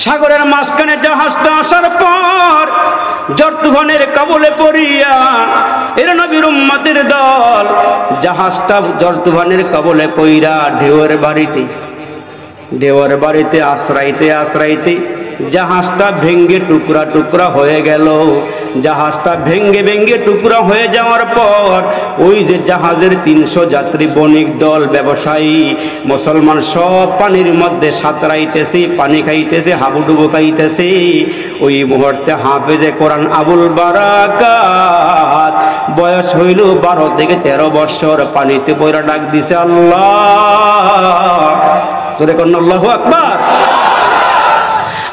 সাগরের মাঝখানে জাহাজটা আসার পর ঝড় তুফানের কবলে পড়িয়া এর নবীর উম্মতের দল জাহাজটা ঝড় তুফানের কবলে পইরা ঢেউয়ের বাড়িতে আশ্রাইতে আশ্রাইতে জাহাজটা ভেঙ্গে টুকরা টুকরা হয়ে গেল। জাহাজটা ভেঙ্গে ভেঙ্গে টুকরা হয়ে যাওয়ার পর ওই যে জাহাজের 300 যাত্রী বণিক দল ব্যবসায়ী মুসলমান সব পানির মধ্যে সাঁতরাইতেছে, পানি খাইতেছে, হাবুডুবু খাইতেছে। ওই মুহূর্তে হাফেজে কোরআন আবুল বারাকাত বয়স হইল 12 থেকে 13 বছর, পানিতে পয়রা ডাক দিছে আল্লাহ। তোরে কোন আল্লাহু আকবার।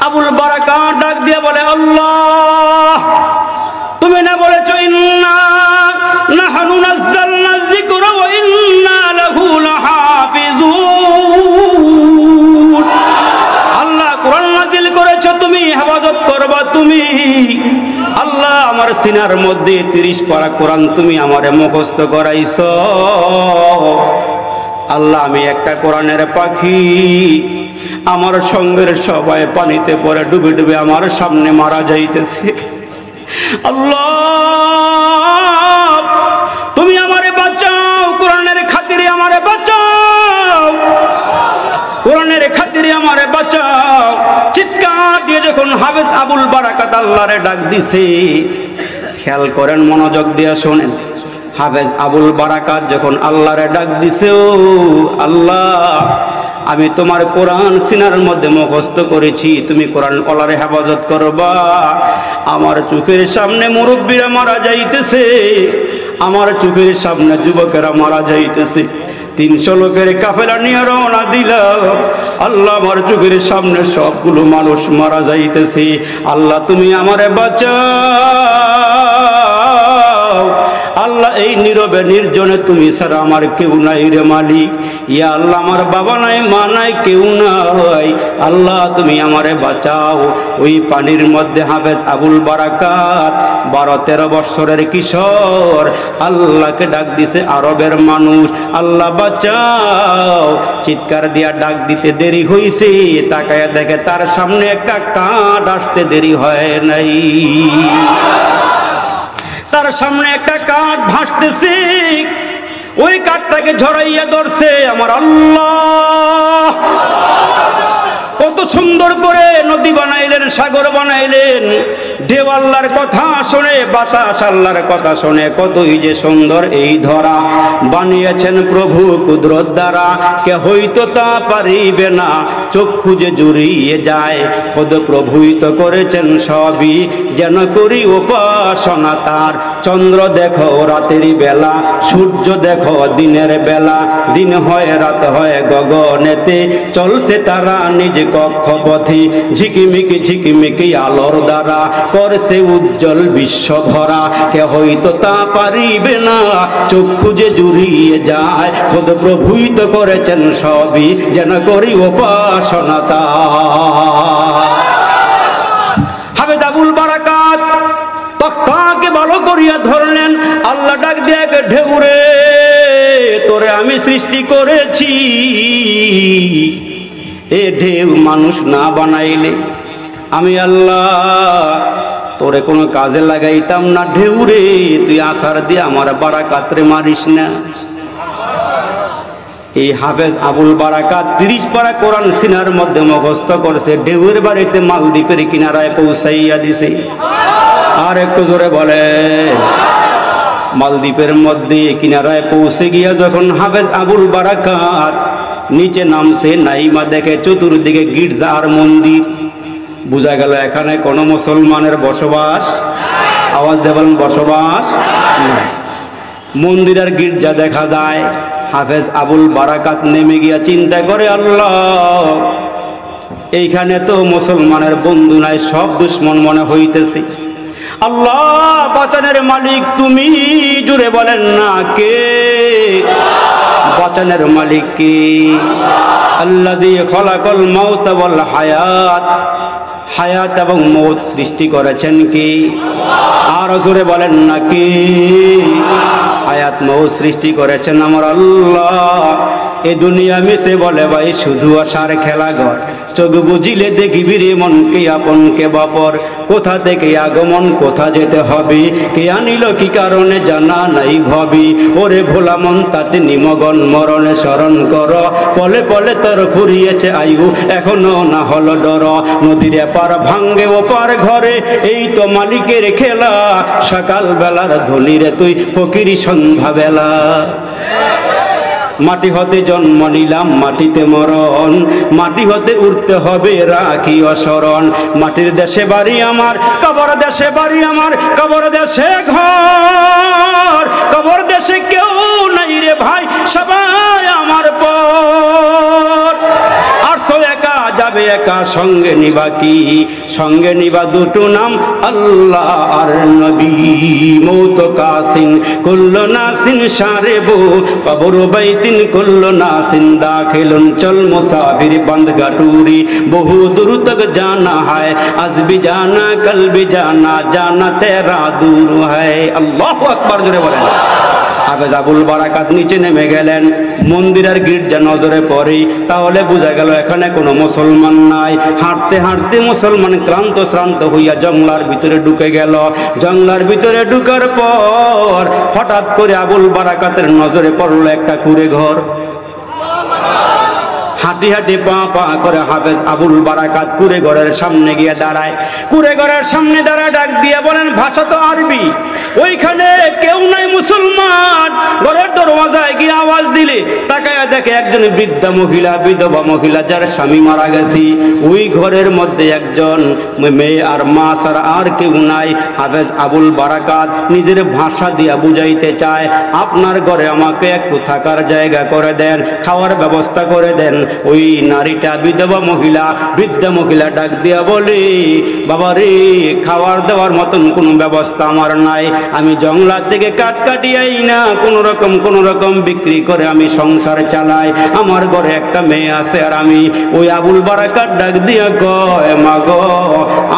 আবুল বারাকাত ডাক দিয়ে বলে আল্লাহ, তুমি না বলেছো ইন্না নাহনু নাযালনা যিকরা ওয়া ইন্না লাহু লাহাফিজুন। আল্লাহ কোরআন নাযিল করেছো, তুমি হেফাজত করবা তুমি। আল্লাহ আমার সিনার মধ্যে 30 পারা কোরআন তুমি আমারে মুখস্থ করাইছো। আল্লাহ আমি একটা কোরআনের পাখি, আমার সঙ্গের সবাই পানিতে পড়ে ডুবে ডুবে আমার সামনে মারা যাইতেছে। আল্লাহ তুমি আমারে বাঁচাও, কোরআনের খাতিরে আমারে বাঁচাও, কোরআনের খাতিরে আমারে বাঁচাও। চিৎকার দিয়ে যখন হাফেজ আবুল বারাকাত আল্লাহরে ডাক দিছে, খেয়াল করেন, মনোযোগ দিয়ে শোনেন। হাফেজ আবুল বারাকাত যখন আল্লাহরে ডাক দিছে, ও আল্লাহ আমি তোমার কোরআন সিনার মধ্যে মুখস্থ করেছি, তুমি কোরআন ওলারে হেফাজত করবা। আমার চোখের সামনে মুরব্বীরা মারা যাইতেছে, আমার চোখের সামনে যুবকেরা মারা যাইতেছে। 300 লোকের কাফেলা নিয়ে রওনা দিল। আল্লাহ আমার চোখের সামনে সবগুলো মানুষ মারা যাইতেছে। আল্লাহ তুমি আমারে বাঁচাও। আল্লাহ এই নীরবে নির্জনে তুমি ছাড়া আমার কেউ নাই রে মালিক। ইয়া আল্লাহ আমার বাবা নাই, মা নাই, কেউ নাই। আল্লাহ তুমি আমারে বাঁচাও। ওই পানির মধ্যে হাফেজ আবুল বারাকাত 12-13 বছরের কিশোর আল্লাহকে ডাক দিছে আরবের মানুষ, আল্লাহ বাঁচাও। চিৎকার দিয়া ডাক দিতে দেরি হইছে, তাকায়া দেখে তার সামনে একটা কাঠ আসতে দেরি হয় নাই। তার সামনে একটা কাঠ ভাসতেছে, ওই কাঠটাকে ঝরাইয়া ধরছে আমার আল্লাহ। কত সুন্দর করে নদী বানাইলেন, সাগর বানাইলেন। ঢেউ আল্লাহর কথা শুনে, বাতাস আল্লাহর কথা শুনে, কতই যে সুন্দর এই ধরা বানিয়েছেন প্রভু কুদরত দ্বারা। কে হইতো তা পারিবে না, চক্ষু যে জুড়িয়ে যায়। খোদ প্রভুই তো করেছেন সবই, যেন করি উপাসনা তার। চন্দ্র দেখো রাতের বেলা, সূর্য দেখো দিনের বেলা। দিন হয় রাত হয় গগনেতে, চলছে তারা নিজ কক্ষপথে। ঝিকিমিকি ঝিকিমিকি আলোর দ্বারা করছে উজ্জ্বল বিশ্ব ভরা। কে হইতো তা পারিবে না, চক্ষু যে জুড়িয়ে যায়। খোদ প্রভুই তো করেছেন সবই, যেন করি উপাসনা তার। হাফেজ আবুল বারাকাত তখতাকে ভালো করিয়া ধরলেন। আল্লাহ ডাক দিয়ে ঢেউরে, তোরে আমি সৃষ্টি করেছি। এ ঢেউ মানুষ না বানাইলে আমি আল্লাহ তোরে কোনো কাজে লাগাইতাম না। ঢেউরে তুই আসার দিয়ে আমার বারাকাতরে মারিস না। এই হাফেজ আবুল বারাকাত 30 পারা কোরআন সিনার মধ্যে মুখস্থ করছে, ঢেউয়ের বাড়িতে মালদ্বীপের কিনারায় পৌঁছাইয়া দিছে। আর একটু জোরে বলে। মালদ্বীপের মধ্যে কিনারায় পৌঁছে গিয়া যখন হাফেজ আবুল বারাকাত নিচে নামছে, নাইমা দেখে চতুর্দিকে গির্জা আর মন্দির। বোঝা গেল এখানে কোনো মুসলমানের বসবাস। আওয়াজ দেবেন, বসবাস নাই। মন্দির আর গির্জা দেখা যায়। হাফেজ আবুল বারাকাত নেমে গিয়া চিন্তা করে, আল্লাহ এইখানে তো মুসলমানের বন্ধু নাই, সব দুশ্মন মনে হইতেছে। আল্লাহ বাঁচানের মালিক তুমি, জুড়ে বলেন না কে? বাঁচানের মালিক কে? আল্লাযী খালাকাল মাউতা ওয়াল হায়াত, হায়াত এবং মৌত সৃষ্টি করেছেন কি? আর জোরে বলেন না কে? হায়াত মৌত সৃষ্টি করেছেন আমার আল্লাহ। এ দুনিয়া মিশে বলে ভাই শুধু আশার খেলা ঘর, চোখ বুঝিলে দেখিবি রে মন কে আপন কে বাপর, কোথা থেকে আগমন কোথা যেতে হবে, কে আনিল কি কারণে জানা নাই ভবি, ওরে ভোলা মন তাতে নিমগন মরণে স্মরণ কর, পলে পলে তোর ফুরিয়েছে আয়ু এখনো না হলো ডর, নদীর এপার ভাঙ্গে ওপার ঘরে এই তো মালিকের খেলা, সকাল বেলার ধনিরে তুই ফকিরি সন্ধ্যা বেলা। মাটি হতে জন্ম নিলাম মাটিতে মরণ, মাটি হতে উঠতে হবে রাখি অসরণ, মাটির দেশে বাড়ি আমার কবর দেশে বাড়ি আমার, কবর দেশে ঘর, কবর দেশে কেউ নাই রে ভাই সবাই আমার পর, আর সো একা যাবে একা সঙ্গে নিবা কি, সঙ্গে নিবা দুটো নাম আল্লাহ আর নবী, মৌত কাসিন কুল্লু নাসিন সারেবু কবর বাইতিন কুল্লু নাসিন দাখিলুন, চল মুসাফির বন্ধ গাটুরি বহু দূর তক জানা है, आज भी जाना कल भी जाना, जाना तेरा दूर है। আল্লাহু আকবার জোরে বলেন। হাফেজ আবুল বারাকাত নিচে নেমে গেলেন, মন্দিরের গির্জা নজরে পড়ে, তাহলে বোঝা গেল এখানে কোনো মুসলমান নাই। হাঁটতে হাঁটতে মুসলমান ক্লান্ত শ্রান্ত হইয়া জঙ্গলার ভিতরে ঢুকে গেল। জঙ্গলার ভিতরে ঢুকার পর হঠাৎ করে আবুল বারাকাতের নজরে পড়লো একটা কুঁড়ে ঘর। হাঁটি হাঁটি পা পা করে হাফেজ আবুল বারাকাত কুঁড়ে ঘরের সামনে গিয়ে দাঁড়ায়। কুঁড়ে ঘরের সামনে দাঁড়ায় ডাক দিয়ে বলেন, ভাষা তো আরবি, ওইখানে কেউ নাই মুসলমান। ঘরের দরওয়াজায় গিয়ে আওয়াজ দিলে তাকায় দেখে একজন বৃদ্ধা মহিলা, বিধবা মহিলা যার স্বামী মারা গেছে। ওই ঘরের মধ্যে একজন মেয়ে আর মা ছাড়া আর কেউ নাই। হাফেজ আবুল বারাকাত নিজের ভাষা দিয়া বুঝাইতে চায়, আপনার ঘরে আমাকে একটু থাকার জায়গা করে দেন, খাওয়ার ব্যবস্থা করে দেন। ওই নারীটা বিধবা মহিলা, বৃদ্ধা মহিলা ডাক দিয়া বলে, বাবা রে, খাওয়ার দেওয়ার মতন কোনো ব্যবস্থা আমার নাই, আমি জঙ্গলা থেকে কাঠ কাটিয়াই না কোন রকম বিক্রি করে আমি সংসার চালাই, আমার ঘরে একটা মেয়ে আছে আর আমি। ওই আবুল বারাকাত ডাক দিয়া কয়, মা গো,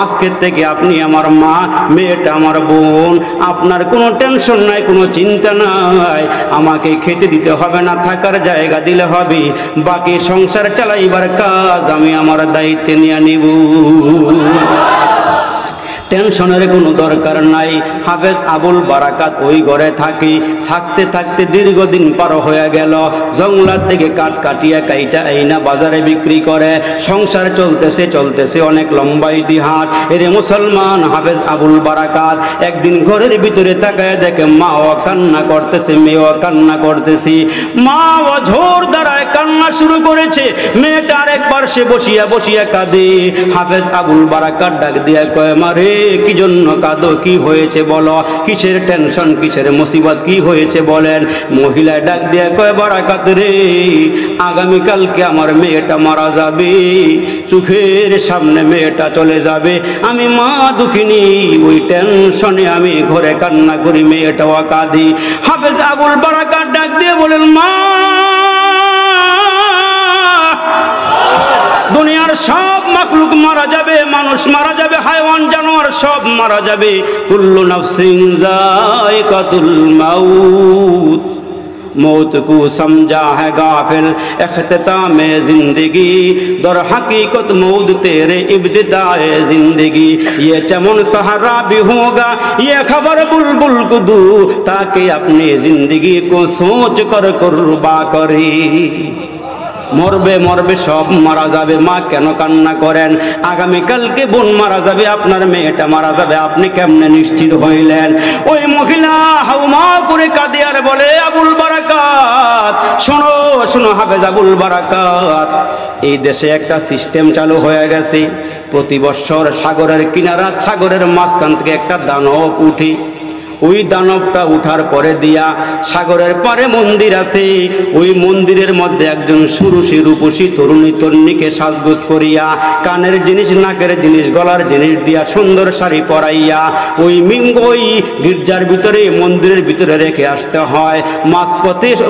আজকের থেকে আপনি আমার মা, মেয়েটা আমার বোন, আপনার কোনো টেনশন নাই, কোনো চিন্তা নাই, আমাকে খেতে দিতে হবে না, থাকার জায়গা দিলে হবে, বাকি সংসার চালাইবার কাজ আমি আমার দায়িত্বে নিয়ে নিব, টেনশনের কোনো দরকার নাই। হাফেজ আবুল বারাকাত ওই ঘরে থাকতে থাকতে দীর্ঘদিন পার হয়ে গেল। জঙ্গলার থেকে কাঠ কাটিয়া কাইটা এইনা বাজারে বিক্রি করে সংসার চলতেছে অনেক লম্বা ইতিহাস। এরে মুসলমান, হাফেজ আবুল বারাকাত একদিন ঘরের ভিতরে তাকায় দেখে মা ও কান্না করতেছে, মেয়েও কান্না করতেছি। মা ও ঝোর দ্বারায় কান্না শুরু করেছে, মেয়েটা আরেক পার্শ্বে বসিয়া কাঁদে। হাফেজ আবুল বারাকাত ডাক দিয়া কয়, মা রে, কি জন্য কাঁদো, কি হয়েছে বলো, কিসের টেনশন, কিসের মুসিবত, কি হয়েছে বলেন। মহিলা ডাক দিয়া কয়, বারাকাত রে, আগামীকালকে আমার মেয়েটা মারা যাবে, চোখের সামনে মেয়েটা চলে যাবে, আমি মা দুঃখিনী, ওই টেনশনে আমি ঘরে কান্না করি, মেয়েটাও কাঁদি। হাফেজ আবুল বারাকাত ডাক দিয়ে বলেন, মা, দুনিয়ার সব মাখলুক মারা যাবে, মানুষ মারা যাবে, হায়ওয়ান জানোয়ার সব মারা যাবে, কুল্লু নাফসিন যায়কাতুল মাউত, मौत को समझा है गाफिल इख्तिताम जिंदगी, दर हकीकत मौत तेरे इब्तिदाए जिंदगी, ये चमन सहारा भी होगा, ये खबर बुलबुल को दू, ताकि अपनी जिंदगी को सोच कर कुर्बा करे। মরবে মরবে, সব মারা যাবে, মা কেন কান্না করেন, আগামীকালকে বোন মারা যাবে, আপনার মেয়েটা মারা যাবে, আপনি কেমনে নিশ্চিত হইলেন? ওই মহিলা হাউমা করে কাঁদে আর বলে, আবুল বারাকাত, শোনো শোনো হাফেজ আবুল বারাকাত, এই দেশে একটা সিস্টেম চালু হয়ে গেছে, প্রতি বছর সাগরের কিনারা, সাগরের মাঝখান থেকে একটা দানব উঠে, ওই দানবটা উঠার পরে দিয়া সাগরের পারে মন্দির আছে, ওই মন্দিরের মধ্যে একজন সুরুষি রূপসী তরুণী তন্নিকে সাজগোজ করিয়া, কানের জিনিস, নাকের জিনিস, গলার জিনিস দিয়া, সুন্দর শাড়ি পরাইয়া ওই গির্জার ভিতরে, মন্দিরের ভিতরে রেখে আসতে হয়।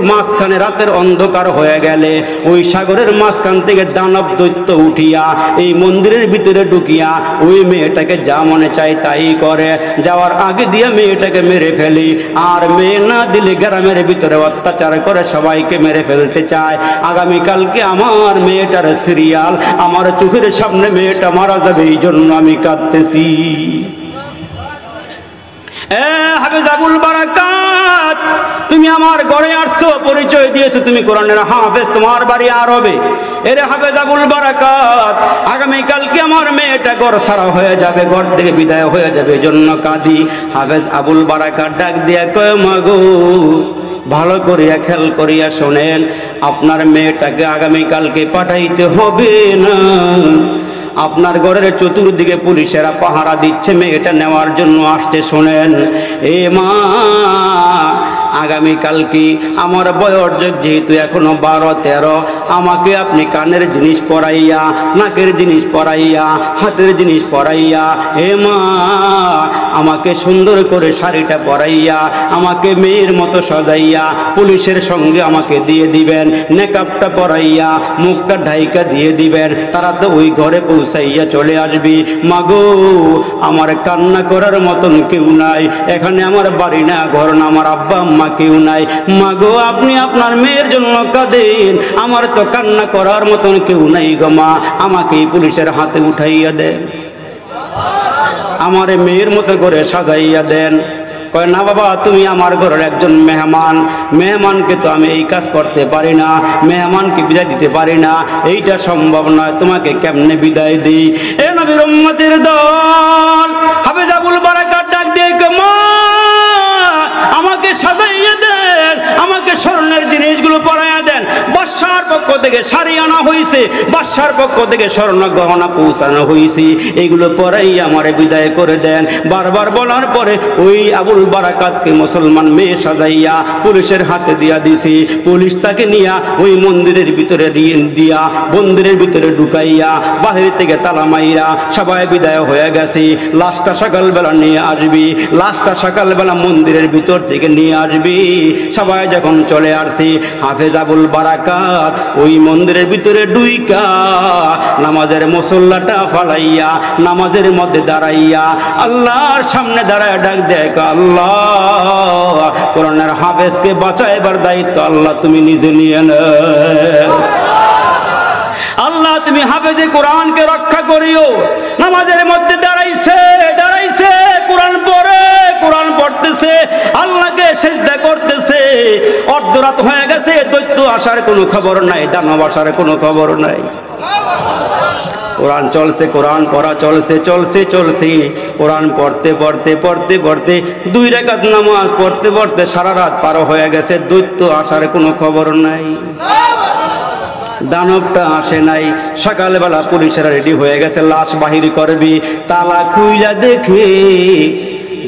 মাঝখানে রাতের অন্ধকার হয়ে গেলে ওই সাগরের মাঝখান থেকে দানব দৈত্য উঠিয়া এই মন্দিরের ভিতরে ঢুকিয়া ওই মেয়েটাকে যা মনে চায় তাই করে। যাওয়ার আগে দিয়া মেয়েটাকে মেয়েটাকে মেরে ফেলি, আর মেয়ে না দিলে গ্রামের ভিতরে অত্যাচার করে সবাইকে মেরে ফেলতে চায়। আগামীকালকে আমার মেয়েটার সিরিয়াল, আমার চোখের সামনে মেয়েটা মারা যাবে, এই জন্য আমি কাঁদতেছি। হাফেজ আবুল বারাকাত, তুমি আমার ঘরে আসছো, পরিচয় দিয়েছো তুমি কোরআনের হাফেজ, তোমার বাড়ি আরবে। এরে হাফেজ আবুল বারাকাত, আগামীকালকে আমার মেয়েটা ঘর ছাড়া হয়ে যাবে, ঘর থেকে বিদায় হয়ে যাবে, এই জন্য কাঁদি। হাফেজ আবুল বারাকাত ডাক দিয়া কয়, মাগো ভালো করিয়া খেয়াল করিয়া শোনেন, আপনার মেয়েটাকে আগামীকালকে পাঠাইতে হবে না। আপনার ঘরের চতুর্দিকে পুলিশেরা পাহারা দিচ্ছে, মেয়েটা নেওয়ার জন্য আসছে। শোনেন এ মা, আগামীকালকে আমার বয়স যেহেতু এখনো 12-13, আমাকে আপনি কানের জিনিস পরাইয়া, নাকের জিনিস পরাইয়া, হাতের জিনিস পরাইয়া, এ মা আমাকে সুন্দর করে শাড়িটা পরাইয়া, আমাকে মেয়ের মতো সাজাইয়া পুলিশের সঙ্গে আমাকে দিয়ে দিবেন, নেকাবটা পরাইয়া, মুখটা ঢাইকা দিয়ে দিবেন, তারা তো ওই ঘরে পৌঁছাইয়া চলে আসবি। মাগো আমার কান্না করার মতন কেউ নাই, এখানে আমার বাড়ি না, ঘর না, আমার আব্বা আম্মা কেউ নাই। মাগো আপনি আপনার মেয়ের জন্য কাঁদেন, আমার তো কান্না করার মতন কেউ নাই গো মা, আমাকে পুলিশের হাতে উঠাইয়া দেন, আমার মেয়ের মতো করে সাজাইয়া দেন। কয় না বাবা, তুমি আমার ঘরের একজন মেহমান, মেহমানকে তো আমি এই কাজ করতে পারি না, মেহমানকে বিদায় দিতে পারি না, এইটা সম্ভব নয়, তোমাকে কেমনে বিদায় দিই। এ নবীর উম্মতের দল, হাফেজ আবুল বারাকাত ডাক দিয়ে কয়, মা আমাকে সাজাইয়া দেন, আমাকে স্বর্ণের জিনিসগুলো পরাইয়া দেন। বাদশার পক্ষ থেকে শাড়ি আনা হয়েছে, বাদশার পক্ষ থেকে স্বর্ণ গহনা পৌঁছানো হয়েছে, এগুলো পরাইয়া আমারে বিদায় করে দেন। বারবার বলার পরে ওই আবুল বারাকাতকে মুসলমান মেয়ে সাজাইয়া পুলিশের হাতে দিয়া দিছি। পুলিশ তাকে নিয়া ওই মন্দিরের ভিতরে দিয়া মন্দিরের ভিতরে ঢুকাইয়া বাহির থেকে তালা মাইরা সবাই বিদায় হয়ে গেছে। লাশটা সকালবেলা নিয়ে আসবি, লাশটা সকালবেলা মন্দিরের ভিতর থেকে নিয়ে আসবি। সবাই যখন চলে আসছি, হাফেজ আবুল বারাকাত ওই মন্দিরের ভিতরে ডুইকা নামাজের মুসল্লাটা ফালাইয়া নামাজের মধ্যে দাঁড়াইয়া আল্লাহর সামনে দাঁড়ায় ডাক দেয়, আল্লাহ কোরআনের হাফেজকে বাঁচাইবার দায়িত্ব আল্লাহ তুমি নিজে নিয়ে নাও। আল্লাহ তুমি হাফেজে কোরআনকে রক্ষা করিও। নামাজের মধ্যে দাঁড়াইছে কোরআন পড়ে, কোরআন পড়তেছে, আল্লাহকে সিজদা করতেছে। অর্ধরাত হয়ে গেছে, দৈত্য আসার কোনো খবর নাই, দানব আসার কোনো খবর নাই। কোরআন চলছে, কোরআন পড়া চলছে, কোরআন পড়তে 2 রাকাত নামাজ পড়তে সারা রাত পার হয়ে গেছে, দৈত্য আসার কোনো খবর নাই, দানবটা আসে নাই। সকালবেলা পুলিশেরা রেডি হয়ে গেছে, লাশ বাহির করবি। তালা খুইলা দেখে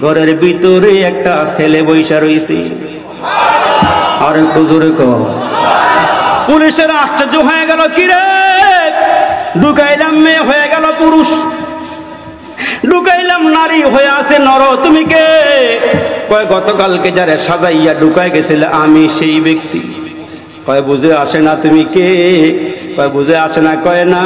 ঘরের ভিতরে একটা ছেলে বইসা রইছে। আর হুজুর পুলিশের আশ্চর্য হয়ে গেল, কিরে ঢুকাইলাম মেয়ে হয়ে গেল পুরুষ, ঢুকাইলাম নারী হয়ে আছে নর, তুমি কে? কয় গতকালকে যারা সাজাইয়া ঢুকাই গেছিলে আমি সেই ব্যক্তি। কয় বুঝে আসে না তুমি কে? কয় বুঝে আসে না। কয় না,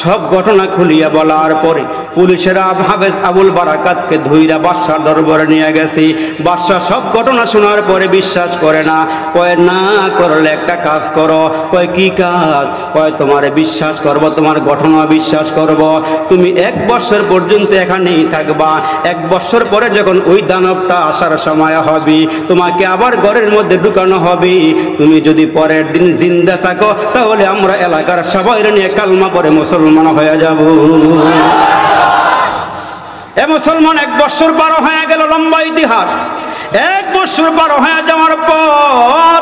সব ঘটনা খুলিয়া বলার পরে পুলিশেরা হাফেজ আবুল বারাকাতকে ধইরা বাদশার দরবারে নিয়ে গেছে। বাদশা সব ঘটনা শোনার পরে বিশ্বাস করে না। কয় না করলে একটা কাজ করো। কয় কি কাজ? কয় তোমারে বিশ্বাস করব, তোমার ঘটনা বিশ্বাস করব। তুমি 1 বছর পর্যন্ত এখানেই থাকবা। 1 বছর পরে যখন ওই দানবটা আসার সময় হবে, তোমাকে আবার ঘরের মধ্যে ঢুকানো হবে। তুমি যদি পরের দিন জিন্দা থাকো তাহলে আমরা এলাকার সবাই নিয়ে কালমা পরে মুসলমান হয়ে যাব। এ মুসলমান 1 বছর পার হয়ে গেল, লম্বা ইতিহাস। 1 বছর পার হয়ে যাওয়ার পর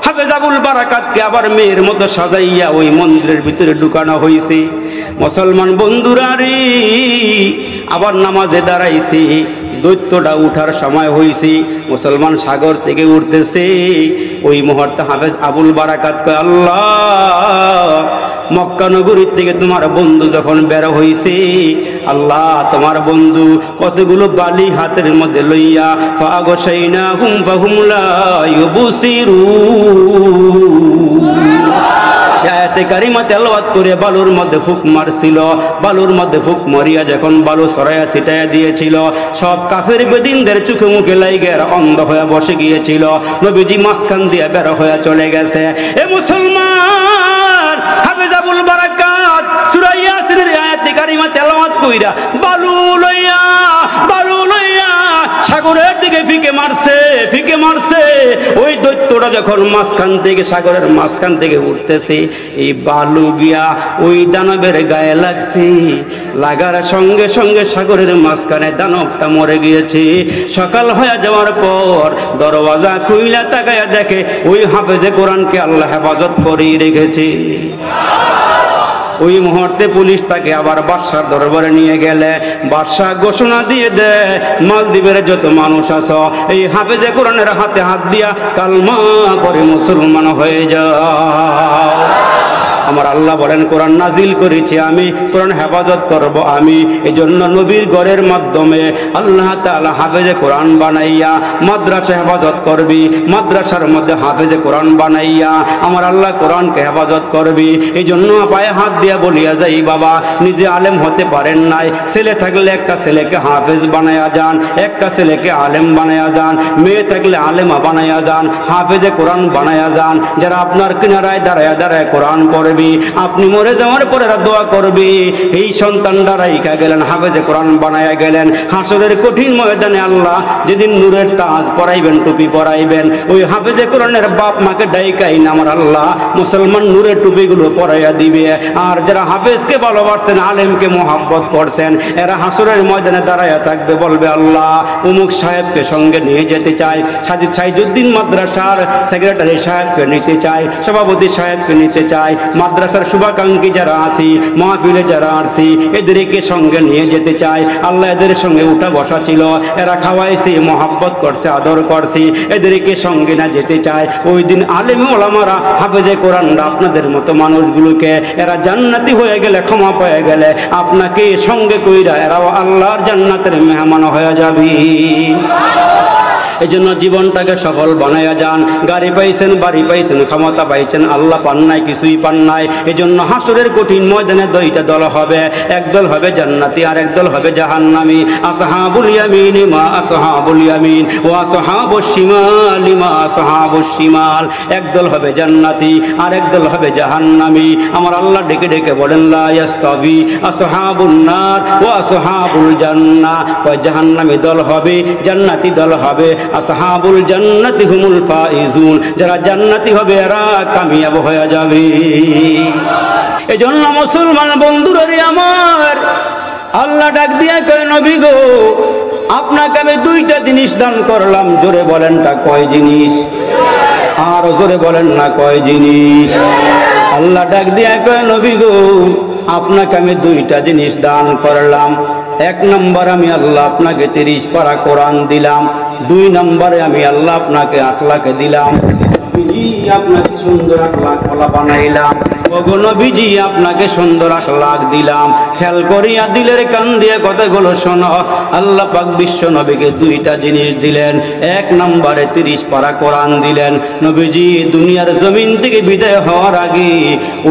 হাফেজ আবুল বারাকাতকে আবার মেয়ের মতো সাজাইয়া ওই মন্দিরের ভিতরে ঢুকানো হয়েছে। মুসলমান বন্ধুরা রে, আবার নামাজে দাঁড়াইছে। দৈত্যটা উঠার সময় হয়েছে, মুসলমান সাগর থেকে উঠতেছে। ওই মুহূর্তে হাফেজ আবুল বারাকাত কয়, আল্লাহ মক্কা নগরীর থেকে তোমার বন্ধু যখন বের হইছে, আল্লাহ তোমার বন্ধু কতগুলো বালি হাতের মধ্যে লইয়া ফাগশাইনাহুম ফাহুম লা ইউবসিরুন। আয়াতে কারিমা তেলাওয়াত করে বালুর মধ্যে ফুক মারছিল। বালুর মধ্যে ফুক মারিয়া যখন বালু ছড়াইয়া ছিটাইয়া দিয়েছিল, সব কাফের বেদিনদের চোখে মুখে লাইগে অন্ধ হয়ে বসে গিয়েছিল। নবীজি মাঝখান দিয়ে বের হয়ে চলে গেছে। এ মুসলমান, হাফেজ আবুল বারাকাত সূরা ইয়াসিনের আয়াতে কারিমা তেলাওয়াত কইরা বালু লইয়া সাগরের দিকে ফিকে মারছে। ওই দৈত্যটা যখন মাঝখান থেকে, সাগরের মাঝখান থেকে উঠতেছে, এই বালু গিয়া ওই দানবের গায়ে লাগছে। লাগার সঙ্গে সঙ্গে সাগরের মাঝখানে দানবটা মরে গিয়েছে। সকাল হয়ে যাওয়ার পর দরওয়াজা খুইলা তাকায়া দেখে ওই হাফেজে কোরআনকে আল্লাহ হেফাজত করেই রেখেছে। ওই মুহূর্তে পুলিশ তাকে আবার বাদশার দরবারে নিয়ে গেলে বাদশাহ ঘোষণা দিয়ে দেয়, মালদ্বীপের যত মানুষ আছো এই হাফেজে কোরআনের হাতে হাত দিয়া কালমা পড়ে মুসলমান হয়ে যাও। আমার আল্লাহ বলেন, কোরআন নাজিল করেছি আমি, কোরআন হেফাজত করব আমি। এই জন্য নবীর ঘরের মাধ্যমে আল্লাহ তাআলা হাফেজে কোরআন বানাইয়া মাদ্রাসা হেফাজত করবি। মাদ্রাসার মধ্যে হাফেজে কোরআন বানাইয়া আমার আল্লাহ কোরআনকে হেফাজত করবি। এই জন্য পায়ে হাত দিয়া বলিয়া যাই, বাবা নিজে আলেম হতে পারেন নাই, ছেলে থাকলে একটা ছেলেকে হাফেজ বানায়া যান, একটা ছেলেকে আলেম বানায়া যান, মেয়ে থাকলে আলেমা বানায়া যান, হাফেজে কোরআন বানায়া যান। যারা আপনার কিনারায় দাঁড়ায় দাঁড়ায় কোরআন পড়বে, আপনি মরে যাওয়ার পরে দোয়া করবে। এই সন্তানরা রাইখা গেলেন, হাফেজে কোরআন বানায়া গেলেন। হাসরের কঠিন ময়দানে আল্লাহ যেদিন নূরের তাজ পরাইবেন, টুপি পরাইবেন, ওই হাফেজে কোরআনের বাপ মাকে ডাইকাই না আমার আল্লাহ মুসলমান নূরের টুপিগুলো পরাইয়া দিবে। আর যারা হাফেজকে ভালোবাসছেন, আলেমকে মোহাব্বত করছেন, এরা হাসরের ময়দানে দাঁড়াইয়া থাকবে, বলবে আল্লাহ অমুক সাহেবকে সঙ্গে নিয়ে যেতে চাই, সাজিদ সাইজুদ্দিন মাদ্রাসার সেক্রেটারি সাহেবকে নিতে চাই, সভাপতি সাহেবকে নিতে চাই, মাদ্রাসার শুভাকাঙ্ক্ষী যারা আছি, মাহফিলে যারা আসি, এদেরকে সঙ্গে নিয়ে যেতে চাই। আল্লাহ এদের সঙ্গে উঠা বসা ছিল, এরা খাওয়াইছি, মোহাব্বত করছে, আদর করছি, এদেরকে সঙ্গে না যেতে চাই। ওই দিন আলেম ওলামারা হাফেজে কোরআনরা আপনাদের মতো মানুষগুলোকে এরা জান্নাতি হয়ে গেলে, ক্ষমা পেয়ে গেলে আপনাকে সঙ্গে কইরা এরাও আল্লাহর জান্নাতের মেহমান হয়ে যাবে। এই জন্য জীবনটাকে সফল বানায়া যান। গাড়ি পাইছেন, বাড়ি পাইছেন, ক্ষমতা পাইছেন, আল্লাহ পান নাই, কিছুই পান নাই। এই জন্য হাসরের কঠিন ময়দানে দুইটা দল হবে, এক দল হবে জান্নাতি আর এক দল হবে জাহান্নামী। আসহাবুল ইয়ামিন মা আসহাবুল ইয়ামিন ওয়া আসহাবুশ শিমাল মা আসহাবুশ শিমাল। এক দল হবে জান্নাতি আর এক দল হবে জাহান্নামী। আমার আল্লাহ ডেকে ডেকে বলেন, লা ইয়াস্তাবি আসহাবুন নার ওয়া আসহাবুল জান্নাহ। কয় জাহান্নামী দল হবে, জান্নাতি দল হবে। আসহাবুল জান্নাতি হুমুল ফাইজুন, যারা জান্নাতি হবে এরা কামিয়াব হয়ে যাবে। এজন্য মুসলমান বন্ধুরা আমার, আল্লাহ ডাক দিয়া কয়, নবী গো আপনাকে আমি দুইটা জিনিস দান করলাম। জোরে বলেন তা কয় জিনিস? আর জোরে বলেন না কয় জিনিস? আল্লাহ ডাক দিয়া কয়, নবী গো আপনাকে আমি দুইটা জিনিস দান করলাম। এক নম্বর আমি আল্লাহ আপনাকে 30 পারা কোরআন দিলাম। 2 নম্বরে আমি আল্লাহ আপনাকে আখলাকে দিলাম। আপনাকে সুন্দর আখলাক বানাইলাম। ওগো নবীজি আপনাকে সুন্দর আখলাক দিলাম। খেয়াল করিয়া দিলের কান দিয়ে কথাগুলো শোনো। আল্লাহ পাক বিশ্ব নবীকে দুইটা জিনিস দিলেন। এক নম্বরে 30 পারা কোরআন দিলেন। নবীজি দুনিয়ার জমিন থেকে বিদায় হওয়ার আগে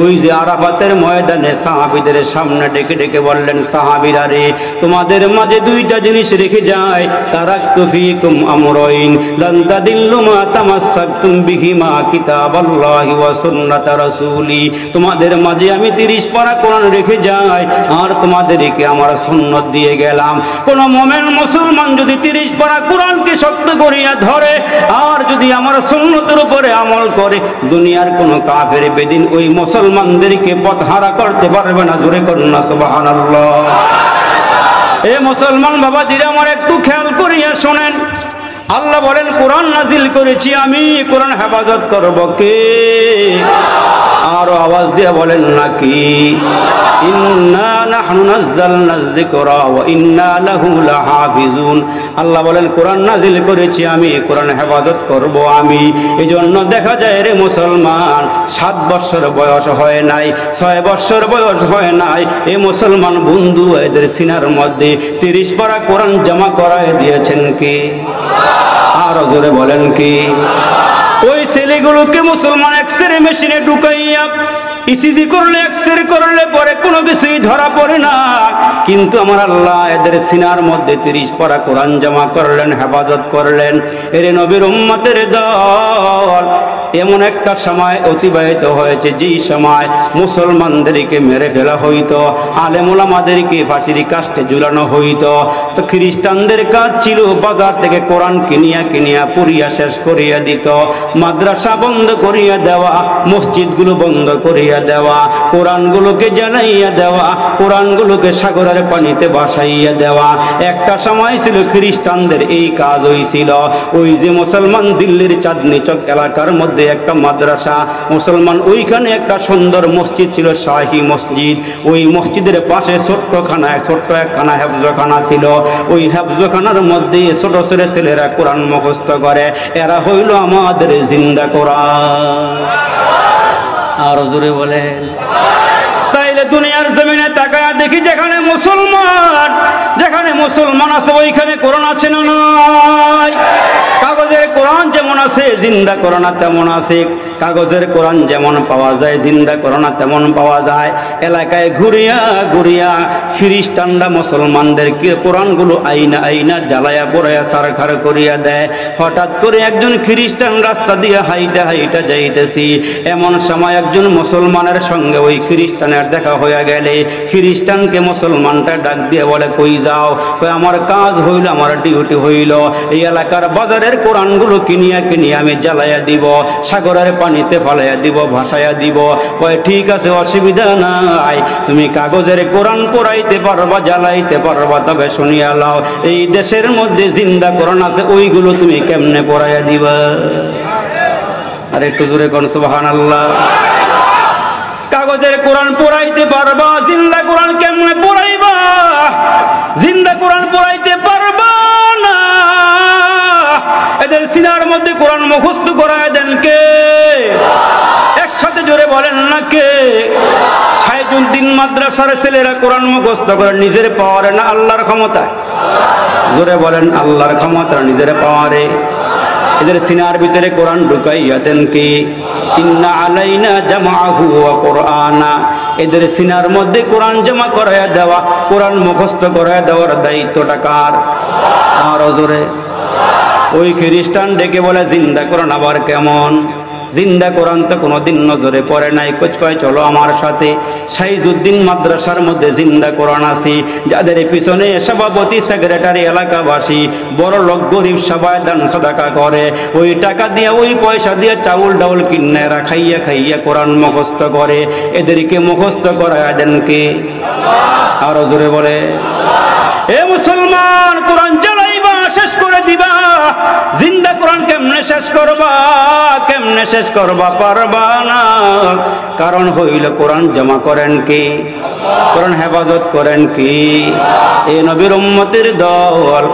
ওই যে আরাফাতের ময়দানে সাহাবীদের সামনে ডেকে ডেকে বললেন, সাহাবীরা রে তোমাদের মাঝে দুইটা জিনিস রেখে যায়। তারাকতু ফীকুম আমরাইন লান তাদিল্লু মা তামাসসাকতুম বিহিমা কিতাবাল্লাহি ওয়া সুন্নাত রাসূলি। তোমাদের মাঝে আমি 30 পারা কোরআন রেখে যাই আর তোমাদেরকে আমার সুন্নাত দিয়ে গেলাম। কোন মুমিন মুসলমান যদি 30 পারা কোরআনকে শক্ত করিয়া ধরে আর যদি আমার সুন্নতের উপরে আমল করে, দুনিয়ার কোন কাফের বেদিন ওই মুসলমানদেরকে পথহারা করতে পারবে না। জোরে করুন না সুবহানাল্লাহ। এ মুসলমান বাবাজিরা আমার একটু খেয়াল করিয়া শোনেন। আল্লাহ বলেন, কোরআন নাজিল করেছি আমি, কোরআন হেফাজত করব কে? আরো আওয়াজ দিয়ে বলেন নাকি? ইন্না নাহনু নাযালনায যিকরা ওয়া ইন্না লাহু লাহাফিজুন। আল্লাহ বলেন কোরআন নাজিল করেছি আমি, কোরআন হেফাজত করব আমি। এজন্য দেখা যায় রে মুসলমান, 7 বছর বয়স হয় নাই, 6 বছর বয়স হয় নাই, এই মুসলমান বন্ধু এদের সিনার মধ্যে 30 পারা কোরআন জমা করায় দিয়েছেন কি? আরো জোরে বলেন কি? ওই ছেলেগুলোকে মুসলমান এক্সরে মেশিনে ঢুকাইয়া ইসিজি করলে এক্সরে করলে পরে কোনো কিছুই ধরা পড়ে না, কিন্তু আমার আল্লাহ এদের সিনার মধ্যে 30 পারা কোরআন জমা করলেন, হেফাজত করলেন। এর নবীর উম্মতের দল এমন একটা সময় অতিবাহিত হয়েছে যেই সময় মুসলমানদেরকে মেরে ফেলা হইতো, আলেম ওলামাদেরকে ফাঁসির কাস্টে ঝুলানো হইতো। তো খ্রিস্টানদের কাজ ছিল বাজার থেকে কোরআন কিনিয়া কিনিয়া পুরিয়া শেষ করিয়া দিত, মাদ্রাসা বন্ধ করিয়া দেওয়া, মসজিদগুলো বন্ধ করিয়া দেওয়া, কোরআনগুলোকে জ্বালাইয়া দেওয়া, কোরআনগুলোকে সাগরের পানিতে ভাসাইয়া দেওয়া। একটা সময় ছিল খ্রিস্টানদের এই কাজ হইছিল। ওই যে মুসলমান দিল্লির চাঁদনি চক এলাকার মধ্যে একটা মাদ্রাসা, মুসলমান ওইখানে একটা সুন্দর মসজিদ ছিল, শাহী মসজিদ। ওই মসজিদের পাশে ছোট্ট একখানা হেফজখানা ছিল। ওই হেফজখানার মধ্যে ছোট ছোট ছেলেরা কোরআন মুখস্থ করে। এরা হইল আমাদের জিন্দা কোরআন। আর জোরে বলেন। তাইলে দুনিয়ার জমিনে তাকায়া দেখি যেখানে মুসলমান আছে ওইখানে কোরআন আছে না নাই? কাগজের কোরআন যেমন আছে জিন্দা কোরআন তেমন আছে। কাগজের কোরআন যেমন পাওয়া যায় জিন্দা কোরআন তেমন পাওয়া যায়। এলাকায় ঘুরিয়া ঘুরিয়া খ্রিস্টানরা মুসলমানদের কোরআনগুলো আইনা জ্বালায়া পোড়ায়া সারখার করিয়া দেয়। হঠাৎ করে একজন খ্রিস্টান রাস্তা দিয়ে হাইটা যাইতেছি, এমন সময় একজন মুসলমানের সঙ্গে ওই খ্রিস্টানের দেখা হইয়া গেলে খ্রিস্টানকে মুসলমানটা ডাক দিয়ে বলে, কই যাও? কই আমার কাজ হইল, আমার ডিউটি হইল এই এলাকার বাজারের কোরআনগুলো কিনিয়া আমি জ্বালাইয়া দিব, সাগরের পানিতে ফালাইয়া দিব, ভাসাইয়া দিব। কয় ঠিক আছে, অসুবিধা নাই, তুমি কাগজের কোরআন পড়াইতে পারবা, জ্বালাইতে পারবা, তবে শুনিয়া লাও এই দেশের মধ্যে জিন্দা কোরআন আছে, ওইগুলো তুমি কেমনে পড়াইয়া দিবা? আর একটু জোরে কোন সুবহানাল্লাহ। কাগজের কোরআন পড়াইতে পারবা, জিন্দা কোরআন কেমনে পড়াইবা? জিন্দা কোরআন পড়াইতে পারবা না। এদের সিনার মধ্যে কোরআন মুখস্থ করায় দেন কে? একসাথে জোরে বলেন না কে? সাইজুদ্দিন মাদ্রাসার ছেলেরা কোরআন মুখস্থ করে নিজের পাওয়ারে না আল্লাহর ক্ষমতায়? জোরে বলেন আল্লাহর ক্ষমতা নিজের পাওয়ারে। এদের সিনার ভিতরে কোরআন ঢুকাইয়া দেন কে? ইন্না আলাইনা জামাআহু ওয়া কুরআনা। এদের সিনার মধ্যে কোরআন জমা করাইয়া দেওয়া, কোরআন মুখস্থ করাইয়া দেওয়ার দায়িত্বটা কার? আর জোরে। ওই খ্রিস্টান ডেকে বলে জিন্দা কোরআন আবার কেমন? জিন্দা কোরআন তো কোনোদিন নজরে পড়ে নাই। কয় চলো আমার সাথে, সাইজুদ্দিন মাদ্রাসার মধ্যে জিন্দা কোরআন আছে, যাদের পিছনে সভাপতি সেক্রেটারি এলাকাবাসী বড় লোক গরিব সবাই দান সাদাকা করে, ওই টাকা দিয়ে ওই পয়সা দিয়ে চাউল ডাউল কিনে খাইয়া কোরআন মুখস্থ করে। এদেরকে মুখস্থ করায় দেন কে? আরো জোরে বলে। এ মুসলমান, কোরআন জ্বালাইবা, শেষ করে দিবা, জিন্দা কোরআন কেমনে শেষ করবা? কেমনে শেষ করবা? পারবা না। কারণ হইল কোরআন জমা করেন কি? কোরআন হেফাজত করেন কি? এই নবীর উম্মতের দল।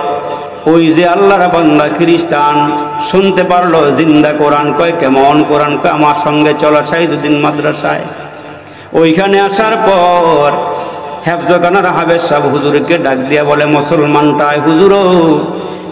ওই যে আল্লাহর বান্দা খ্রিস্টান শুনতে পারলো জিন্দা কোরআন। কয় কেমন কোরআন? কয় আমার সঙ্গে চলো সাইজুদ্দিন মাদ্রাসায়। ওইখানে আসার পর হেফজখানার হাবেজ সাহেব হুজুরকে ডাক দিয়া বলে, মুসলমানটাই হুজুর,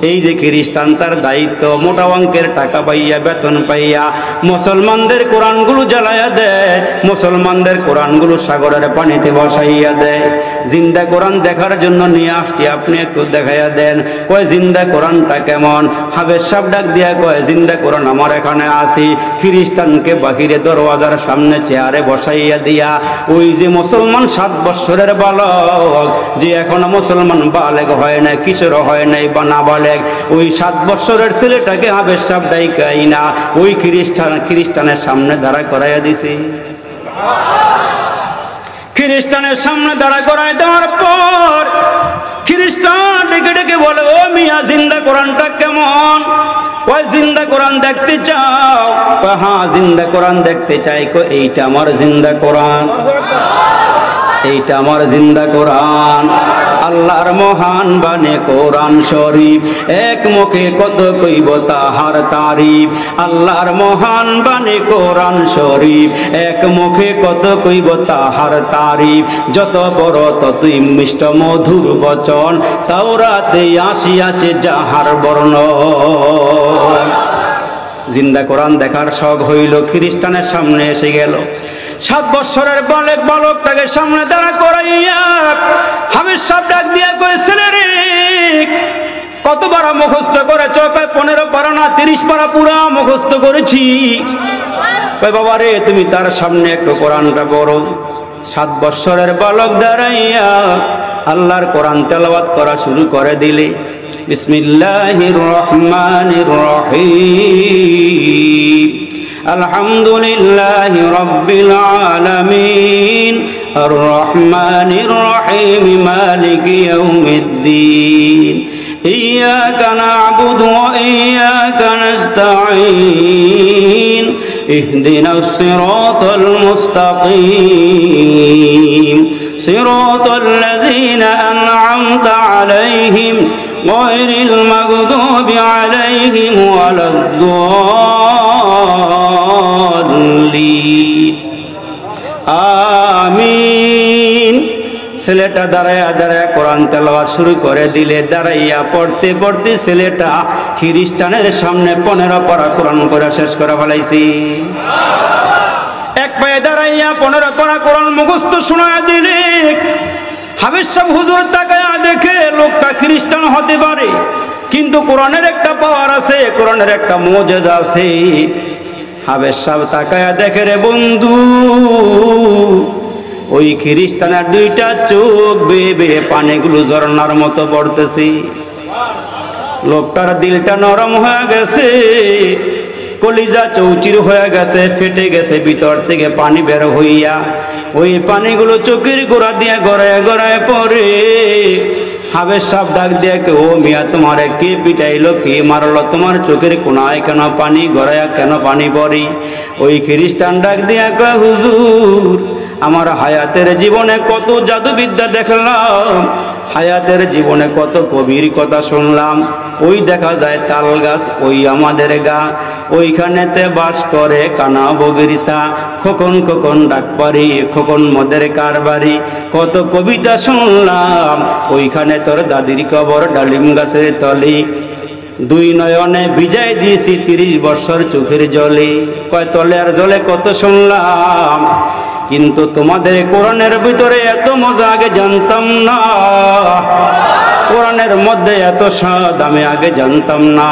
এই যে খ্রিস্টান তার দায়িত্ব, মোটা অঙ্কের টাকা পাইয়া, বেতন পাইয়া মুসলমানদের কোরআনগুলো জ্বালাইয়া দেয়, মুসলমানদের কোরআনগুলো সাগরের পানিতে বসাইয়া দেয়। জিন্দা কোরআন দেখার জন্য নিয়ে আসছি, আপনি একটু দেখাইয়া দেন। কয় জিন্দা কোরআনটা কেমন? হাবেজ সাহেব ডাক দিয়া কয়, জিন্দা কোরআন আমার এখানে আসি। খ্রিস্টানকে বাহিরে দরওয়াজার সামনে চেয়ারে বসাইয়া দিয়া ওই যে মুসলমান 7 বৎসরের বালক, যে এখনো মুসলমান বালেগ হয় নাই, কিশোর হয় নাই বা না বালেগ, ওই 7 বৎসরের ছেলেটাকে হাবেজ সাহেব ডাইকাই না ওই খ্রিস্টানের সামনে দাঁড়া করাইয়া দিছে। খ্রিস্টানের সামনে দাঁড়া করাই দেওয়ার পর খ্রিস্টান ডেকে ডেকে বলে, ও মিয়া, জিন্দা কোরআনটা কেমন? ওই জিন্দা কোরআন দেখতে চাও? হ্যাঁ জিন্দা কোরআন দেখতে চাই। এইটা আমার জিন্দা কোরআন, এইটা আমার জিন্দা কোরআন। আল্লাহর মহান বাণী কোরআন শরীফ, এক মুখে কত কইব তাহার তারিফ। আল্লাহর মহান বাণী কোরআন শরীফ, এক মুখে কত কইব তাহার তারিফ। যত বড় ততই মিষ্ট মধুর বচন, তাওরাতে আসিয়াছে যাহার বর্ণন। জিন্দা কোরআন দেখার শখ হইল, খ্রিস্টানের সামনে এসে গেল। 7 বছরের বালকটাকে সামনে দাঁড়া করাইয়া হাফেজ সাহেব ডাক দিয়া কয়, ছেলে রে কত পারা মুখস্থ করেছ? 15 পারা না 30 পারা পুরা মুখস্থ করেছি। কয় বাবা রে তুমি তার সামনে একটু কোরআনটা পড়ো। 7 বছরের বালক দাঁড়াইয়া আল্লাহর কোরআন তেলাওয়াত করা শুরু করে দিলে। বিসমিল্লাহির রহমানির রহিম, আলহামদুলিল্লাহি রাব্বিল আলামিন, আর রহমানির রহিম, মালিকি ইয়াউমিদ্দিন, ইয়্যাকা না'বুদু ওয়া ইয়্যাকা নাস্তাঈন, ইহদিনাস সিরাতাল মুস্তাকিম, সিরাতাল লাযীনা আন'আমতা আলাইহিম গায়রিল মাগদুবি আলাইহিম ওয়ালাদ-দাল্লিন, আমিন। ছেলেটা দাঁড়ায়া দাঁড়ায়া কোরআন তেলাওয়াত শুরু করে দিলে। দাঁড়াইয়া পড়তে পড়তে ছেলেটা খ্রিস্টানের সামনে 15 পারা কোরআন পড়া শেষ করে ফেলাইছি। এক পায়ে দাঁড়াইয়া 15 পারা কোরআন মুখস্থ শোনায়া দিলে। হাফেজ সাহেব হুজুর তাকায়া দেখে লোকটা খ্রিস্টান হতে পারে, কিন্তু কোরআনের একটা পাওয়ার আছে, কোরআনের একটা মুজিজা আছে। হাফেজ সাহেব তাকায়া দেখে, রে বন্ধু, ওই খ্রিস্টানের 2টা চোখ বেয়ে বেয়ে পানিগুলো ঝর্ণার মতো পড়তেছে। লোকটার দিলটা নরম হয়ে গেছে, কলিজা চৌচির হয়ে গেছে, ফেটে গেছে ভিতর থেকে পানি বের হইয়া। ওই পানিগুলো চোখের গোড়া দিয়ে গড়ায় গড়ায় পড়ে। হাফেজ সাহেব ডাক দিয়ে, ও মিয়া তোমারে কে পিটাইলো, কে মারলো? তোমার চোখের কোনায় কেন পানি গড়ায়া কেন পানি পড়ে? ওই খ্রিস্টান ডাক দিয়ে কয়, হুজুর আমার হায়াতের জীবনে কত জাদুবিদ্যা দেখলাম, হায়াতের জীবনে কত কবির কথা শুনলাম। ওই দেখা যায় তাল গাছ, ওই আমাদের গা, ওইখানেতে বাস করে কানা বগিরিসা, খোকন খোকন ডাকপারি, খোকন মদের কারবারি। কত কবিতা শুনলাম, ওইখানে তোর দাদির কবর ডালিম গাছের তলে। 2 নয়নে ভিজাই দিয়েছি 30 বছর চোখের জলে। কয় তলে আর জলে কত শুনলাম, কিন্তু তোমাদের কোরআনের ভিতরে এত মজা আগে জানতাম না, কোরআনের মধ্যে এত স্বাদ আমি আগে জানতাম না।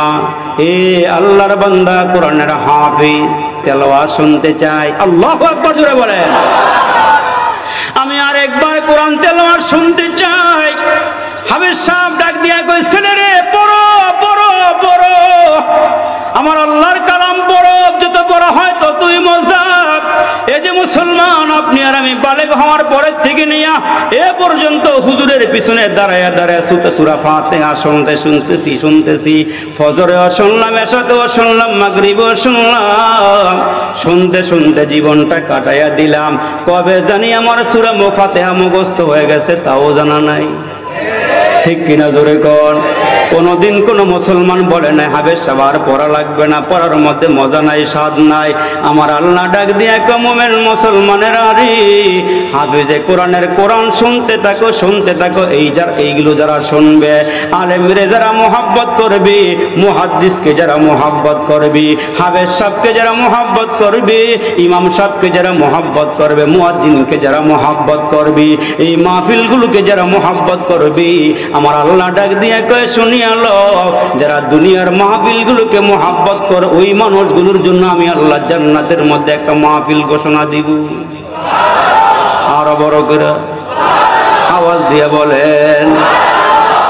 এ আল্লাহর বান্দা, কোরআনের হাফেজ, তেলাওয়াত শুনতে চাই। আল্লাহু আকবার জোরে বলেন। আমি আরেকবার কোরআন তেলাওয়াত শুনতে চাই। হাফেজ সাহেব ডাক দিয়া কই, ছেলে রে পড়ো পড়ো পড়ো, আমার আল্লাহর কালাম পড়ো, যত পড়া হয় ততই মজা। এই যে মুসলমান, আপনি আর আমি বালেগ হওয়ার পরের থেকে নিয়া এ পর্যন্ত হুজুরের পিছনে দাঁড়ায়া দাঁড়ায়া সূরা ফাতিহা শুনতেছি। ফজরেও শুনলাম, এশাতেও শুনলাম, মাগরিবেও শুনলাম। শুনতে শুনতে জীবনটা কাটাইয়া দিলাম। কবে জানি আমার সূরা ফাতিহা মুখস্থ হয়ে গেছে তাও জানা নাই। ঠিক কিনা জোরে কর। কোনদিন কোন মুসলমান বলে নাই হাফেজ সাহেব আর পড়া লাগবে না, পড়ার মধ্যে মজা নাই, স্বাদ নাই। আমার আল্লাহ ডাক দিয়ে মুমিন মুসলমানের আরে হাফেজে কোরআনের কোরআন শুনতে থাকো, শুনতে থাকো। এইগুলো যারা শুনবে, আলেমরে যারা মোহাব্বত করবে, মুহাদ্দিসকে যারা মোহাব্বত করবে, হাফেজ সাহেবকে যারা মোহাব্বত করবে, ইমাম সাহেবকে যারা মোহাব্বত করবে, মুয়াজ্জিনকে যারা মোহাব্বত করবে, এই মাহফিলগুলোকে যারা মোহাব্বত করবে, আমার আল্লাহ ডাক দিয়ে কয় শুনি আলো, যারা দুনিয়ার মাহফিলগুলোকে মোহাব্বত করে ওই মানুষগুলোর জন্য আমি আল্লাহ জান্নাতের মধ্যে একটা মাহফিল ঘোষণা দিব। আরো বড় করে আওয়াজ দিয়ে বলেন।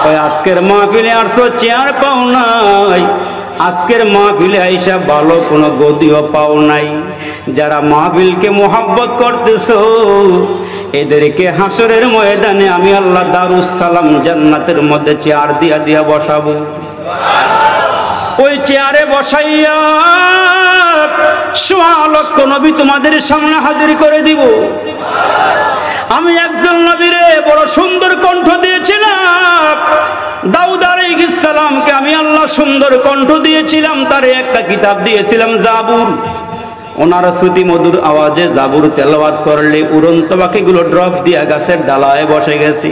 ওই আজকের মাহফিলে আসছো চেয়ার পাও নাই, আজকের মাহফিলে আইসা ভালো কোনো গদিও পাও নাই। যারা মাহফিলকে মোহাব্বত করতেছো এদেরকে হাসরের ময়দানে আমি আল্লাহ দারুস সালাম জান্নাতের মধ্যে চেয়ার দিয়া দিয়া বসাবো। ওই চেয়ারে বসাইয়া 1.25 লক্ষ নবী তোমাদের সামনে হাজির করে দিব। আমি একজন নবীরে বড় সুন্দর কণ্ঠ দিয়েছিলাম, দাউদ আলাইহিস সালামকে আমি আল্লাহ সুন্দর কণ্ঠ দিয়েছিলাম, তারে একটা কিতাব দিয়েছিলাম জাবুর। ওনার শ্রুতি মধুর আওয়াজে জাবুর তেলাওয়াত করলে উড়ন্ত পাখিগুলো ড্রপ দিয়া গাছের ডালায় বসে গেছি।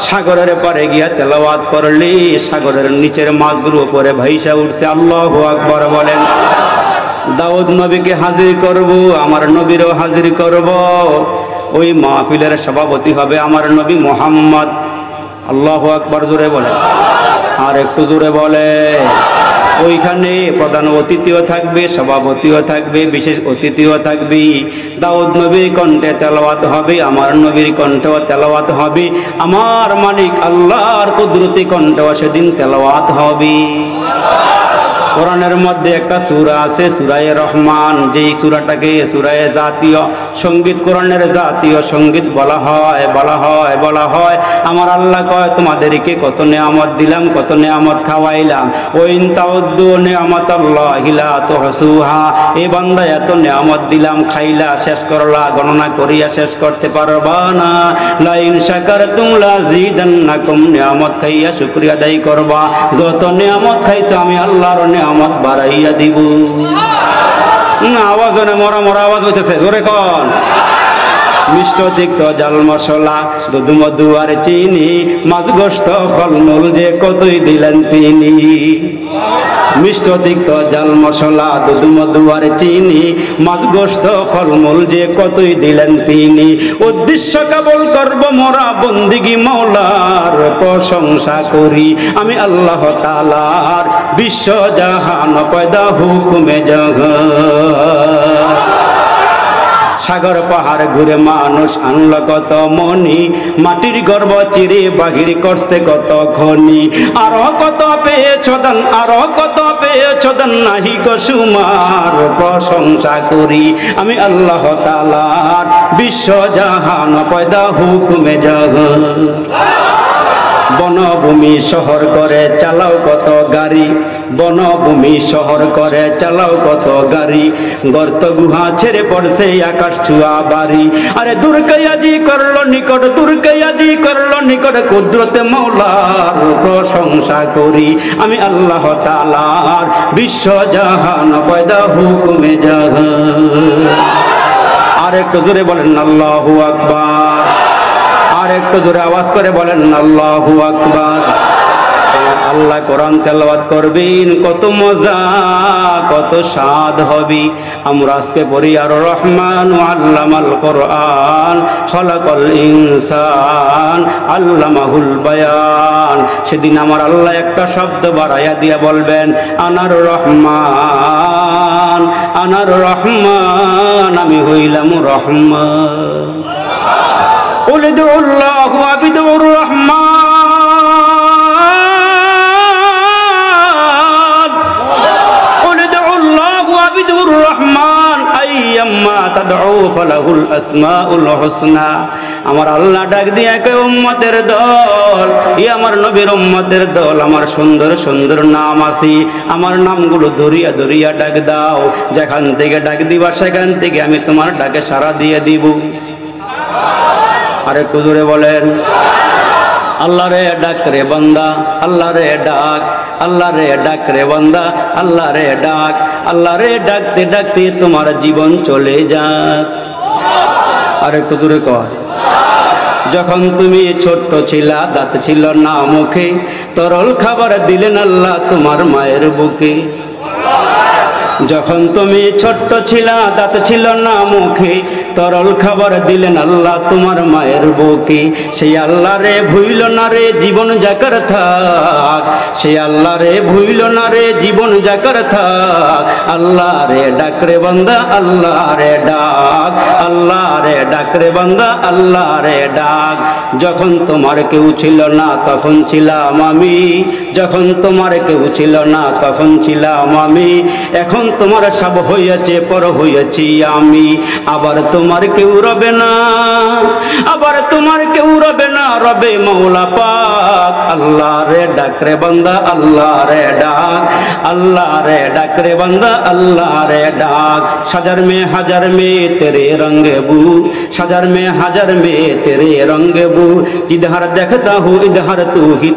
সাগরের পারে গিয়া তেলাওয়াত করলে সাগরের নিচের মাছগুলো উপরে ভাইসা উঠছে। আল্লাহু আকবার বলেন। দাউদ নবীকে হাজির করব, আমার নবীরও হাজির করব। ওই মাহফিলের সভাপতি হবে আমার নবী মুহাম্মদ। আল্লাহু আকবার জোরে বলে, আর একটু জোরে বলে। ওইখানে প্রধান অতিথিও থাকবে, সভাপতিও থাকবে, বিশেষ অতিথিও থাকবে। দাউদ নবীর কণ্ঠে তেলাওয়াত হবে, আমার নবীর কণ্ঠেও তেলাওয়াত হবে, আমার মালিক আল্লাহর কুদরতি কণ্ঠেও সেদিন তেলাওয়াত হবে। কোরআনের মধ্যে একটা সূরা আছে সূরায়ে রহমান, যেই সূরাটাকে সূরায়ে জাতীয় সঙ্গীত, কোরআনের জাতীয় সঙ্গীত বলা হয়। আমার আল্লাহ কয় তোমাদেরকে কত নেয়ামত দিলাম, কত নেয়ামত খাওয়াইলাম। ওইন তাউদ্দু নিয়ামাতাল্লাহি লা তুহসুহা, এ বান্দা এত নেয়ামত দিলাম, খাইলা শেষ করলা, গণনা করিয়া শেষ করতে পারবা না। লা ইন শাকারতুম লাযিদান্নাকুম, নেয়ামত খাইয়া শুকরিয়া আদায় করবা। যত নেয়ামত খাইছো আমি আল্লাহর নেয়ামত বাড়াইয়া দিব। না আওয়াজ না, মরা আওয়াজ হইতেছে, জোরে কোন। মিষ্ট তিক্ত জাল মশলা, দুধ মধু আর চিনি, মাছ গোস্ত ফলমূল যে কতই দিলেন তিনি। মিষ্ট তিক্ত জাল মশলা, দুধ মধু আর চিনি, মাছ গোস্ত ফলমূল যে কতই দিলেন তিনি। উদ্দেশ্য কেবল করব মোরা বন্দিগি, মওলার প্রশংসা করি আমি আল্লাহ তাআলার, বিশ্ব জাহান পয়দা হুকুমে জগৎ। সাগর পাহাড় ঘুরে মানুষ আনলো কত মনি, মাটির গর্ব চিরে বাহির করতে কত খনি। আরো কত পেয়েছ দান, আরো কত পেয়েছ দান, নাহি গো সুমার প্রশংসা করি আমি আল্লাহ তাআলার, বিশ্ব জাহান পয়দা হুকুমে জগৎ। বনভূমি শহর করে চালাও কত গাড়ি, বনভূমি শহর করে চালাও কত গাড়ি, গর্ত গুহা ছেড়ে পড়ছে আকাশ ছুয়া বাড়ি। আরে দুর্গায়াজি করলো নিকট, দুর্গায়াজি করলো নিকট, কুদরতে মওলার প্রশংসা করি আমি আল্লাহ তাআলার, বিশ্ব জাহান পয়দা হুকুমে জগৎ। আর একটু জোরে বলেন আল্লাহু আকবার, আর একটু জোরে আওয়াজ করে বলেন আল্লাহু আকবার। আল্লাহ কোরআন তেলাওয়াত করবেন, কত মজা কত স্বাদ হবে। আমরা আজকে পড়ি আর রহমান আল্লামাল কোরআন, খলাকাল ইনসান আল্লামাহুল বায়ান। সেদিন আমার আল্লাহ একটা শব্দ বাড়াইয়া দিয়া বলবেন আনার রহমান, আনার রহমান, আমি হইলাম রহমান। قل ادعوا الله وابدعوا الرحمن، قل ادعوا الله وابدعوا الرحمن أيما تدعوا فله الأسماء الحسنى। আমার আল্লাহ ডাক দিয়া কয় উম্মতের দল, ই আমার নবীর উম্মতের দল, আমার সুন্দর সুন্দর নাম আছে, আমার নামগুলো দরিয়া দরিয়া ডাক দাও। যেখান থেকে ডাক দিবা সেখান থেকে আমি তোমার ডাকে সাড়া দিয়ে দিব। আরে কুজুরে বলেন আল্লাহ রে ডাক রে বান্দা, আল্লাহ রে ডাক, আল্লাহ রে ডাক রে বান্দা, আল্লাহ রে ডাক, আল্লাহ রে ডাকতে ডাকতে তোমার জীবন চলে যাক। আরে কুজুরে কয় যখন তুমি ছোট্ট ছিলা, দাঁত ছিল না মুখে, তরল খাবার দিলেন আল্লাহ তোমার মায়ের বুকে। যখন তুমি ছোট্ট ছিলা, দাঁত ছিল না মুখে, তরল খাবার দিলেন আল্লাহ তোমার মায়ের বুকে। সেই আল্লাহ রে ভুইল না রে জীবন যাকার থাক, সেই আল্লাহ রে ভুইল না রে জীবন যাকার থাক। আল্লাহ রে ডাক রে বান্দা, আল্লাহ রে ডাক, আল্লাহ রে ডাক রে বান্দা, আল্লাহ রে ডাক। যখন তোমার কেউ ছিল না তখন ছিলাম আমি, যখন তোমার কেউ ছিল না তখন ছিলাম আমি, এখন তোমার সব হইয়াছে পর হইয়াছি আমি। আবার তোমার কেউ রবে না, আবার তোমার কেউ রবে না, রবে মওলা পাক। আল্লাহ রে ডাক রে বান্দা, আল্লাহ রে ডাক, আল্লাহ রে ডাক রে বান্দা, আল্লাহ রে ডাক। সাজার মে তেরে রंगे बू, साजार में हजार में तेरे रंग बू। जिधर देखता हूँ इधर तू ही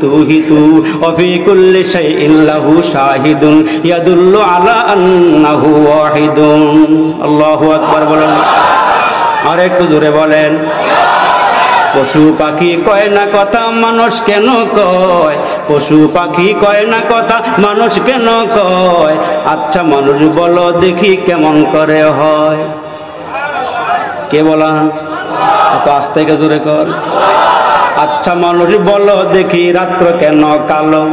तू, वफी कुल्ली शैइन लहू शाहिदुन यदुल्लु अला अन्नहु वाहिदुन। अल्लाहु अकबर बोलें, और एक जोरे बोलें পশু পাখি কয় না কথা মানুষ কেন কয়, পশু পাখি কয় না কথা মানুষ কেন কয়, আচ্ছা মানুষ বলো দেখি কেমন করে হয়। কে বলান? তো আজ থেকে জোরে কর। আচ্ছা মানুষ বলো দেখি রাত্র কেন কালো,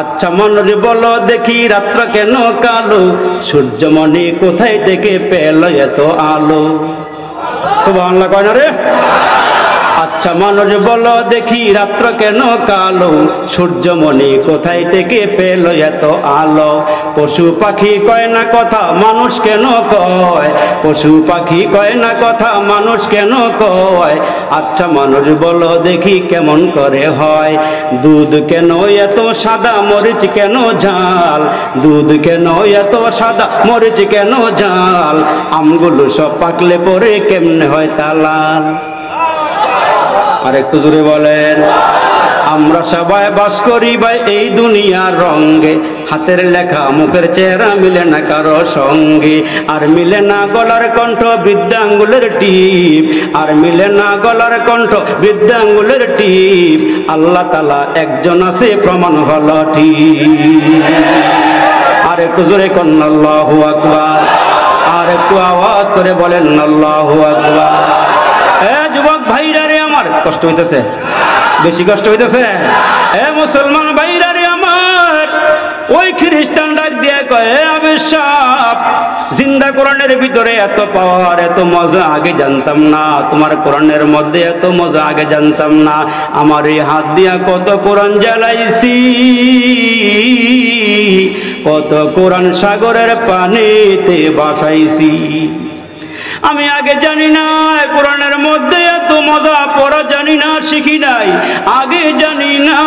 আচ্ছা মানুষ বলো দেখি রাত্র কেন কালো, সূর্যমণি কোথায় থেকে পেল এত আলো? সুবহানাল্লাহ কয় না রে? আচ্ছা মানুষ বলো দেখি রাত্র কেন কালো, সূর্যমণি কোথায় থেকে পেল এত আলো? পশু পাখি কয় না কথা মানুষ কেন কয়, পশু পাখি কয় না কথা মানুষ কেন কয়, আচ্ছা মানুষ বলো দেখি কেমন করে হয়। দুধ কেন এত সাদা মরিচ কেন ঝাল, দুধ কেন এত সাদা মরিচ কেন ঝাল, আমগুলো সব পাকলে পরে কেমনে হয় তা লাল? আর একটু জোরে বলেন। আমরা সবাই বাস করি ভাই এই দুনিয়ার রঙে, হাতের লেখা মুখের চেহারা মিলে না কারো সঙ্গে, আর মিলে না গলার কণ্ঠ বৃদ্ধাঙ্গুলের টিপ, আর মিলে না গলার কণ্ঠ বৃদ্ধাঙ্গুলের টিপ, আল্লাহ তাআলা একজন আছে প্রমাণ হলো ঠিক। আর একটু জোরে কন্না আল্লাহু আকবার, আর একটু আওয়াজ করে বলেন আল্লাহু আকবার। যুবক ভাইরা রে আমার কষ্ট হইতেছে, বেশি কষ্ট হইতেছে? মুসলমান ভাইরা রে আমার, ওই খ্রিস্টান ডাক দিয়ে কয় আবেশাপ, জিন্দা কোরআনের ভিতরে এত পাওয়ার এত মজা আগে জানতাম না, তোমার কোরআনের মধ্যে এত মজা আগে জানতাম না, আমার এই হাত দিয়া কত কোরআন জ্বালাইছি, কত কোরআন সাগরের পানিতে ভাসাইছি। আমি আগে জানি না কোরআনের মধ্যে এত মজা, পড়া জানি না শিখি নাই, আগে জানি না।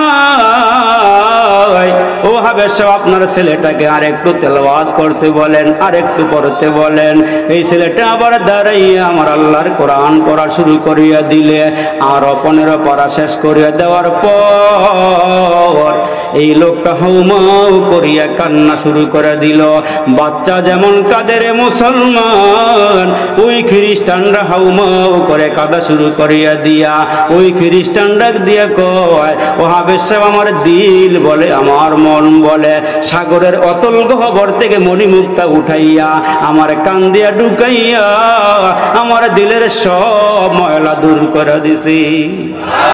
ও হাবেশ সাহেব আপনার ছেলেটাকে আর একটু তেলাওয়াত করতে বলেন, আর একটু পড়তে বলেন। এই ছেলেটা আবার দাঁড়াইয়া আমার আল্লাহর কোরআন পড়া শুরু করিয়া দিলে, আর 15 পড়া শেষ করিয়া দেওয়ার পর এই লোকটা হাউমাউ করিয়া কান্না শুরু করে দিল। বাচ্চা যেমন কাঁদে রে মুসলমান, ওই খ্রিস্টানরা হাউমাউ করে কাঁদা শুরু করিয়া দিয়া, ওই খ্রিস্টান ডাক দিয়া কয় ও হাবেশ সাহেব আমার দিল বলে, আমার মন বলে, সাগরের অতল গহ্বর থেকে মণিমুক্তা উঠাইয়া আমার কান দিয়া ঢুকাইয়া আমার দিলের সব ময়লা দূর করে দিছি।